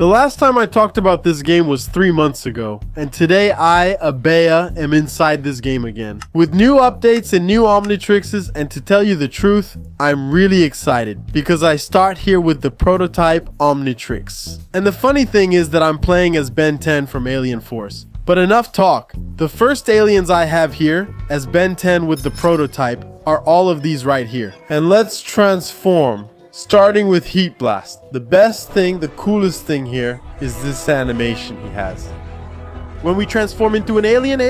The last time I talked about this game was 3 months ago, and today I, Abea, am inside this game again. With new updates and new Omnitrixes, and to tell you the truth, I'm really excited, because I start here with the prototype Omnitrix. And the funny thing is that I'm playing as Ben 10 from Alien Force. But enough talk. The first aliens I have here, as Ben 10 with the prototype, are all of these right here. And let's transform. Starting with Heat Blast. The best thing, the coolest thing here is this animation he has. When we transform into an alien,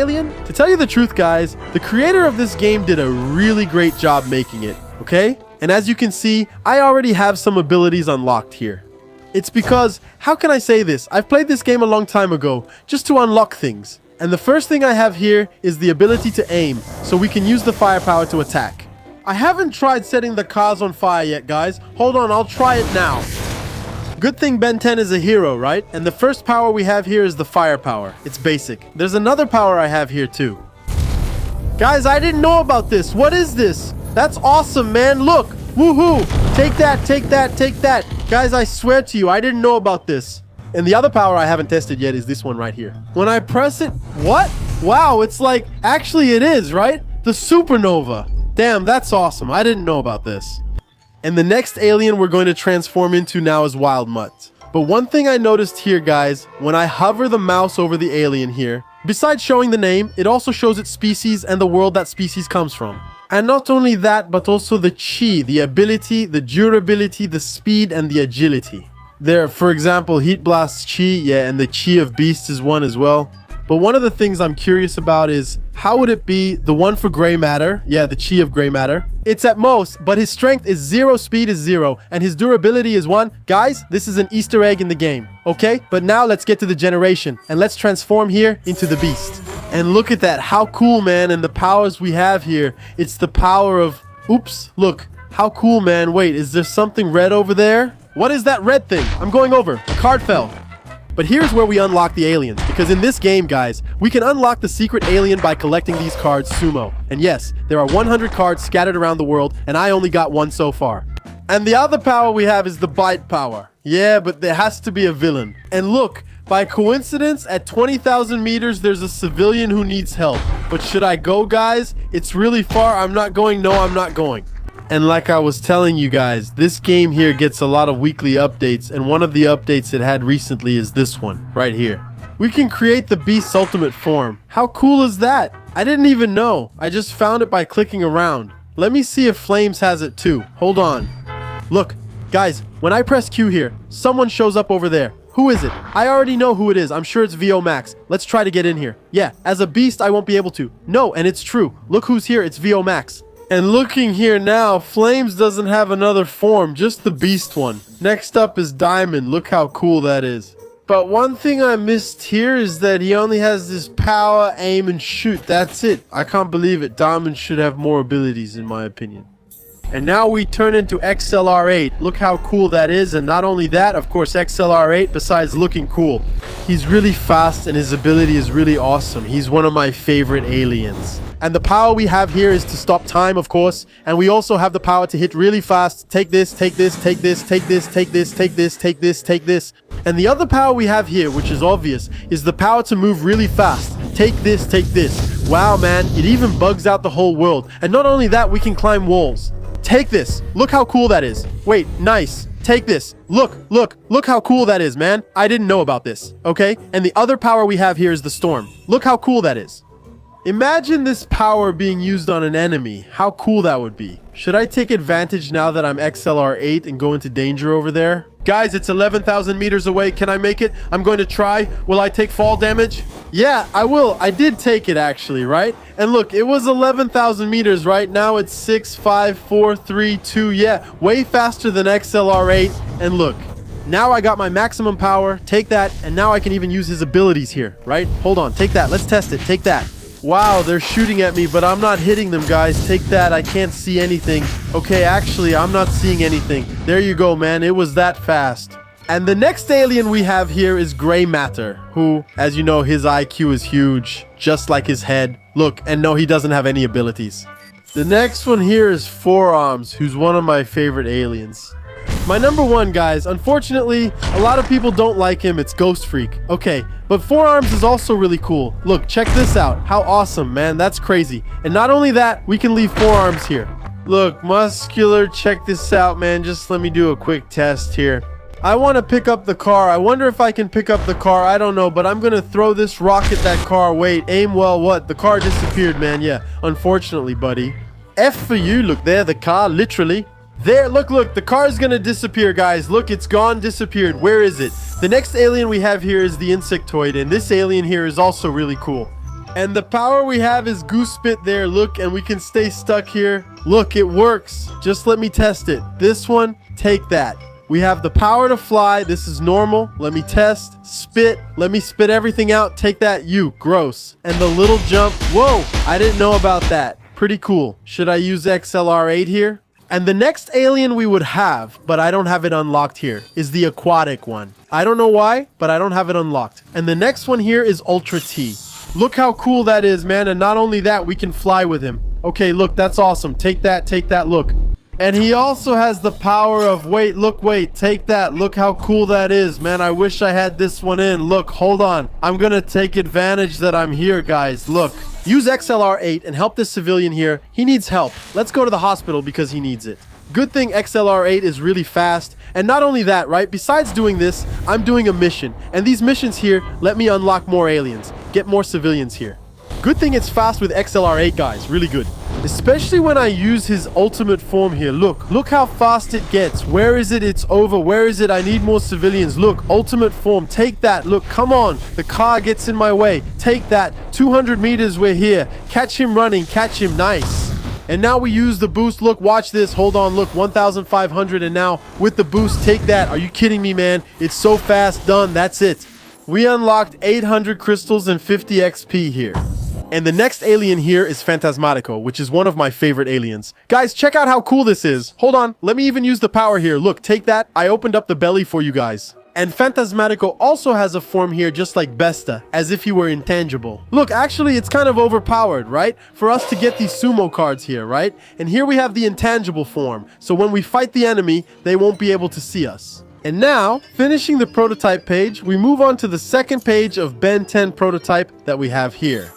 to tell you the truth guys, the creator of this game did a really great job making it, okay? And as you can see, I already have some abilities unlocked here. It's because, how can I say this? I've played this game a long time ago, just to unlock things. And the first thing I have here is the ability to aim, so we can use the firepower to attack. I haven't tried setting the cars on fire yet, guys. Hold on, I'll try it now. Good thing Ben 10 is a hero, right? And the first power we have here is the firepower. It's basic. There's another power I have here too. Guys, I didn't know about this. What is this? That's awesome, man. Look. Woohoo. Take that, take that, take that. Guys, I swear to you, I didn't know about this. And the other power I haven't tested yet is this one right here. When I press it, what? Wow, it's like, actually it is, right? The supernova. Damn, that's awesome. I didn't know about this. And the next alien we're going to transform into now is Wild Mutt. But one thing I noticed here, guys, when I hover the mouse over the alien here, besides showing the name, it also shows its species and the world that species comes from. And not only that, but also the chi, the ability, the durability, the speed, and the agility. There, for example, Heat Blast chi, yeah, and the chi of Beast is one as well. But one of the things I'm curious about is, how would it be the one for gray matter? Yeah, the chi of gray matter. It's at most, but his strength is 0, speed is 0, and his durability is 1. Guys, this is an Easter egg in the game, okay? But now let's get to the generation, and let's transform here into the beast. And look at that, how cool, man, and the powers we have here. It's the power of, oops, look, how cool, man. Wait, is there something red over there? What is that red thing? I'm going over, a card fell. But here's where we unlock the aliens, because in this game, guys, we can unlock the secret alien by collecting these cards sumo. And yes, there are 100 cards scattered around the world, and I only got one so far. And the other power we have is the bite power. Yeah, but there has to be a villain. And look, by coincidence, at 20,000 meters, there's a civilian who needs help. But should I go, guys? It's really far. I'm not going. No, I'm not going. And like I was telling you guys, this game here gets a lot of weekly updates, and one of the updates it had recently is this one, right here. We can create the Beast's ultimate form. How cool is that? I didn't even know. I just found it by clicking around. Let me see if Flames has it too. Hold on. Look, guys, when I press Q here, someone shows up over there. Who is it? I already know who it is. I'm sure it's VO Max. Let's try to get in here. Yeah, as a Beast, I won't be able to. No, and it's true. Look who's here. It's VO Max. And looking here now, Flames doesn't have another form, just the Beast one. Next up is Diamond. Look how cool that is. But one thing I missed here is that he only has this power, aim, and shoot. That's it. I can't believe it. Diamond should have more abilities in my opinion. And now we turn into XLR8. Look how cool that is. And not only that, of course, XLR8, besides looking cool, he's really fast and his ability is really awesome. He's one of my favorite aliens. And the power we have here is to stop time, of course. And we also have the power to hit really fast. Take this, take this, take this, take this, take this, take this, take this, take this. And the other power we have here, which is obvious, is the power to move really fast. Take this, take this. Wow, man, it even bugs out the whole world. And not only that, we can climb walls. Take this. Look how cool that is. Wait, nice. Take this. Look how cool that is, man. I didn't know about this, okay? And the other power we have here is the storm. Look how cool that is. Imagine this power being used on an enemy. How cool that would be. Should I take advantage now that I'm XLR8 and go into danger over there? Guys, it's 11,000 meters away. Can I make it? I'm going to try. Will I take fall damage? Yeah, I will. I did take it actually, right? And look, it was 11,000 meters, right? Now it's 6, 5, 4, 3, 2. Yeah, way faster than XLR8. And look, now I got my maximum power. Take that. And now I can even use his abilities here, right? Hold on. Take that. Let's test it. Take that. Wow, they're shooting at me, but I'm not hitting them, guys. Take that. I can't see anything. Okay, actually, I'm not seeing anything. There you go, man. It was that fast. And the next alien we have here is Gray Matter, who, as you know, his IQ is huge, just like his head. Look, and no, he doesn't have any abilities. The next one here is Forearms, who's one of my favorite aliens. My number one, guys, unfortunately, a lot of people don't like him. It's Ghost Freak. Okay, but Forearms is also really cool. Look, check this out. How awesome, man. That's crazy. And not only that, we can leave Forearms here. Look, Muscular, check this out, man. Just let me do a quick test here. I want to pick up the car. I wonder if I can pick up the car. I don't know, but I'm going to throw this rock at that car. Wait, aim well. What? The car disappeared, man. Yeah, unfortunately, buddy. F for you. Look there, the car, literally. There, look, the car is going to disappear, guys. Look, it's gone, disappeared. Where is it? The next alien we have here is the Insectoid, and this alien here is also really cool. And the power we have is Goose Spit there. Look, and we can stay stuck here. Look, it works. Just let me test it. This one, take that. We have the power to fly. This is normal. Let me test. Spit. Let me spit everything out. Take that. You. Gross. And the little jump. Whoa. I didn't know about that. Pretty cool. Should I use XLR8 here? And the next alien we would have, but I don't have it unlocked here, is the aquatic one. I don't know why, but I don't have it unlocked. And the next one here is Ultra T. Look how cool that is, man. And not only that, we can fly with him. Okay, look, that's awesome. Take that, look. And he also has the power of, wait, take that. Look how cool that is, man. I wish I had this one in. Look, hold on. I'm gonna take advantage that I'm here, guys. Look, use XLR8 and help this civilian here. He needs help. Let's go to the hospital because he needs it. Good thing XLR8 is really fast. And not only that, right? Besides doing this, I'm doing a mission. And these missions here let me unlock more aliens, get more civilians here. Good thing it's fast with XLR8, guys. Really good. Especially when I use his ultimate form here. Look how fast it gets. Where is it? It's over. Where is it? I need more civilians. Look, ultimate form. Take that. Look, come on. The car gets in my way. Take that. 200 meters, we're here. Catch him running. Catch him. Nice. And now we use the boost. Look, watch this. Hold on. Look, 1,500. And now with the boost, take that. Are you kidding me, man? It's so fast. Done. That's it. We unlocked 800 crystals and 50 XP here. And the next alien here is Phantasmatico, which is one of my favorite aliens. Guys, check out how cool this is. Hold on, let me even use the power here. Look, take that. I opened up the belly for you guys. And Phantasmatico also has a form here just like Besta, as if he were intangible. Look, actually, it's kind of overpowered, right? For us to get these sumo cards here, right? And here we have the intangible form. So when we fight the enemy, they won't be able to see us. And now, finishing the prototype page, we move on to the second page of Ben 10 prototype that we have here.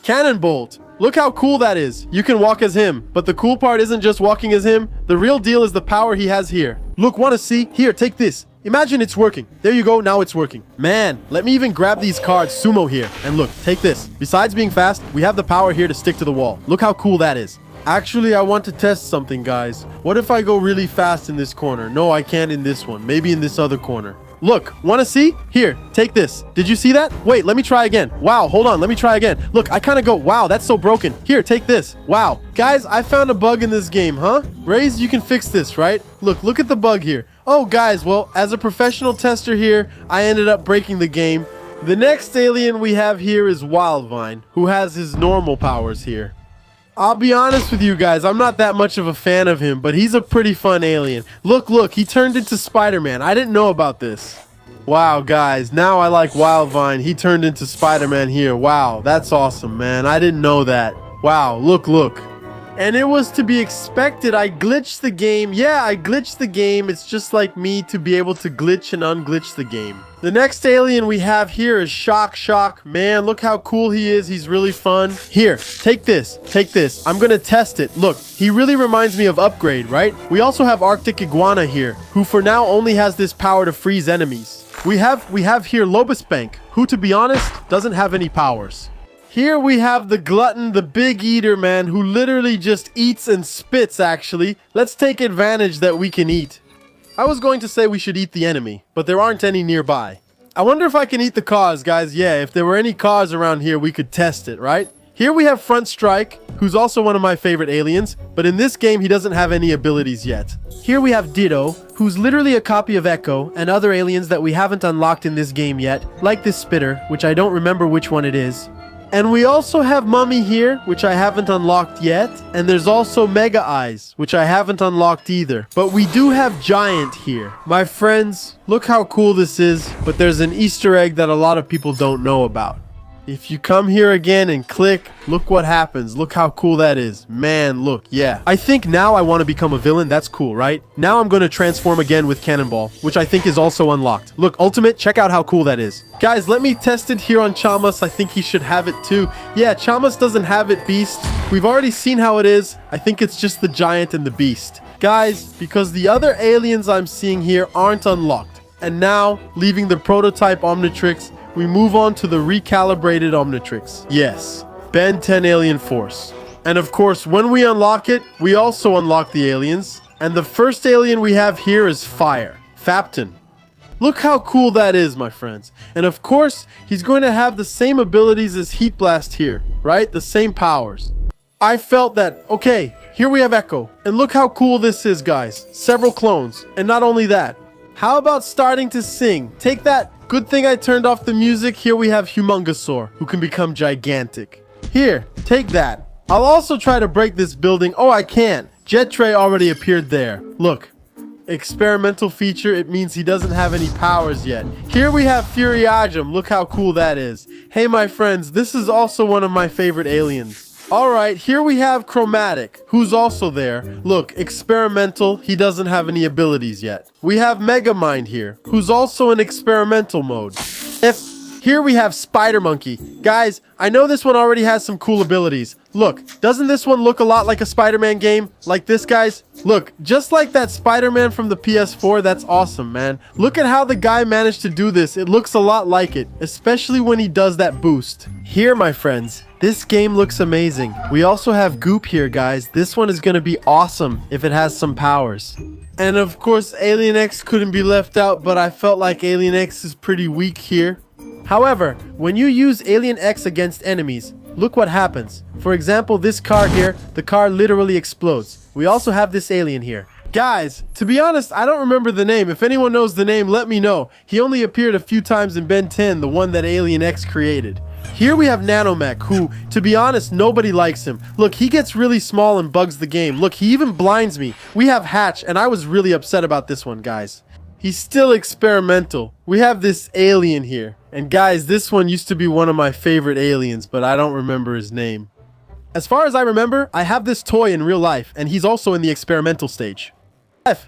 Cannonbolt. Look how cool that is. You can walk as him, but the cool part isn't just walking as him. The real deal is the power he has here. Look, want to see? Here, take this. Imagine it's working. There you go, now it's working. Man, let me even grab these cards, Sumo here. And look, take this. Besides being fast, we have the power here to stick to the wall. Look how cool that is. Actually, I want to test something, guys. What if I go really fast in this corner? No, I can't in this one. Maybe in this other corner. Look, want to see? Here, take this. Did you see that? Wait, let me try again. Wow, hold on, let me try again. Look, I kind of go, wow, that's so broken. Here, take this. Wow. Guys, I found a bug in this game, huh? Raze, you can fix this, right? Look at the bug here. Oh, guys, well, as a professional tester here, I ended up breaking the game. The next alien we have here is Wildvine, who has his normal powers here. I'll be honest with you guys, I'm not that much of a fan of him, but he's a pretty fun alien. Look, he turned into Spider-Man. I didn't know about this. Wow, guys, now I like Wildvine. He turned into Spider-Man here. Wow, that's awesome, man. I didn't know that. Wow, look. And it was to be expected. I glitched the game. Yeah, I glitched the game. It's just like me to be able to glitch and unglitch the game. The next alien we have here is Shock. Man, look how cool he is. He's really fun. Here, take this. I'm gonna test it. Look, he really reminds me of Upgrade, right? We also have Arctic Iguana here, who for now only has this power to freeze enemies. We have here Lobospank, who to be honest, doesn't have any powers. Here we have the glutton, the big eater, man, who literally just eats and spits, actually. Let's take advantage that we can eat. I was going to say we should eat the enemy, but there aren't any nearby. I wonder if I can eat the cars, guys. Yeah, if there were any cars around here, we could test it, right? Here we have Front Strike, who's also one of my favorite aliens, but in this game, he doesn't have any abilities yet. Here we have Ditto, who's literally a copy of Echo and other aliens that we haven't unlocked in this game yet, like this Spitter, which I don't remember which one it is. And we also have Mummy here, which I haven't unlocked yet. And there's also Mega Eyes, which I haven't unlocked either. But we do have Giant here. My friends, look how cool this is. But there's an Easter egg that a lot of people don't know about. If you come here again and click, look what happens. Look how cool that is. Man, look, yeah. I think now I want to become a villain. That's cool, right? Now I'm going to transform again with Cannonball, which I think is also unlocked. Look, Ultimate, check out how cool that is. Guys, let me test it here on Chamas. I think he should have it too. Yeah, Chamas doesn't have it, Beast. We've already seen how it is. I think it's just the Giant and the Beast. Guys, because the other aliens I'm seeing here aren't unlocked. And now, leaving the prototype Omnitrix, we move on to the recalibrated Omnitrix. Yes, Ben 10 Alien Force. And of course, when we unlock it, we also unlock the aliens. And the first alien we have here is Fire, Fapton. Look how cool that is, my friends. And of course, he's going to have the same abilities as Heat Blast here, right? The same powers. I felt that, okay, here we have Echo. And look how cool this is, guys. Several clones. And not only that, how about starting to sing? Take that. Good thing I turned off the music. Here we have Humongosaur, who can become gigantic. Here, take that. I'll also try to break this building. Oh, I can't. Jet Tray already appeared there. Look. Experimental feature. It means he doesn't have any powers yet. Here we have Furiajum. Look how cool that is. Hey, my friends, this is also one of my favorite aliens. Alright, here we have Chromatic, who's also there. Look, experimental, he doesn't have any abilities yet. We have Megamind here, who's also in experimental mode. Here we have Spider Monkey. Guys, I know this one already has some cool abilities. Look, doesn't this one look a lot like a Spider-Man game? Like this, guys? Look, just like that Spider-Man from the PS4, that's awesome, man. Look at how the guy managed to do this. It looks a lot like it, especially when he does that boost. Here, my friends, this game looks amazing. We also have Goop here, guys. This one is going to be awesome if it has some powers. And of course, Alien X couldn't be left out, but I felt like Alien X is pretty weak here. However, when you use Alien X against enemies, look what happens. For example, this car here, the car literally explodes. We also have this alien here. Guys, to be honest, I don't remember the name. If anyone knows the name, let me know. He only appeared a few times in Ben 10, the one that Alien X created. Here we have Nanomech, who, to be honest, nobody likes him. Look, he gets really small and bugs the game. Look, he even blinds me. We have Hatch, and I was really upset about this one, guys. He's still experimental. We have this alien here. And guys, this one used to be one of my favorite aliens, but I don't remember his name. As far as I remember, I have this toy in real life, and he's also in the experimental stage.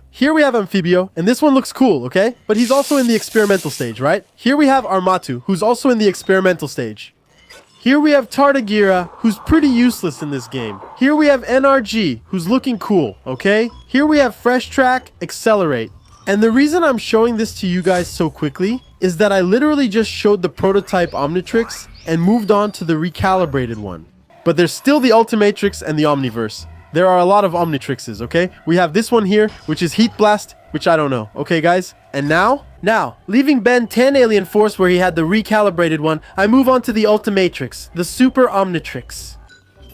Here we have Amphibio, and this one looks cool, okay? But he's also in the experimental stage, right? Here we have Armatu, who's also in the experimental stage. Here we have Tardigrade, who's pretty useless in this game. Here we have NRG, who's looking cool, okay? Here we have Fresh Track, Accelerate. And the reason I'm showing this to you guys so quickly is that I literally just showed the prototype Omnitrix and moved on to the recalibrated one. But there's still the Ultimatrix and the Omniverse. There are a lot of Omnitrixes, okay? We have this one here, which is Heat Blast, which I don't know. Okay, guys? And now, leaving Ben 10 Alien Force where he had the recalibrated one, I move on to the Ultimatrix, the Super Omnitrix.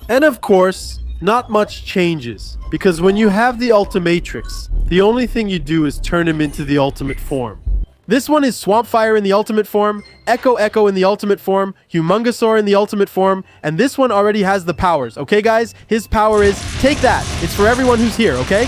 And of course, not much changes, because when you have the Ultimatrix, the only thing you do is turn him into the ultimate form. This one is Swampfire in the ultimate form, Echo in the ultimate form, Humongosaur in the ultimate form, and this one already has the powers, okay guys? His power is, take that! It's for everyone who's here, okay?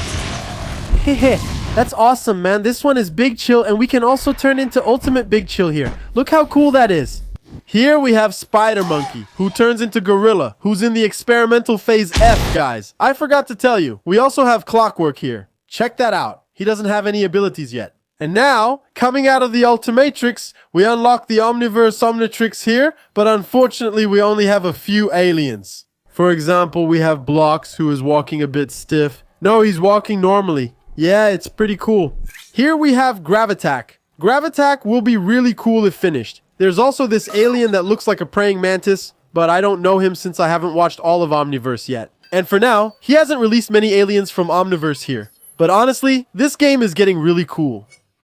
Hehe, that's awesome, man. This one is Big Chill, and we can also turn into Ultimate Big Chill here. Look how cool that is. Here we have Spider Monkey, who turns into Gorilla, who's in the experimental phase F, guys. I forgot to tell you, we also have Clockwork here. Check that out. He doesn't have any abilities yet. And now, coming out of the Ultimatrix, we unlock the Omniverse Omnitrix here, but unfortunately we only have a few aliens. For example, we have Blocks, who is walking a bit stiff. No, he's walking normally. Yeah, it's pretty cool. Here we have Gravitack. Gravitack will be really cool if finished. There's also this alien that looks like a praying mantis, but I don't know him since I haven't watched all of Omniverse yet. And for now, he hasn't released many aliens from Omniverse here. But honestly, this game is getting really cool.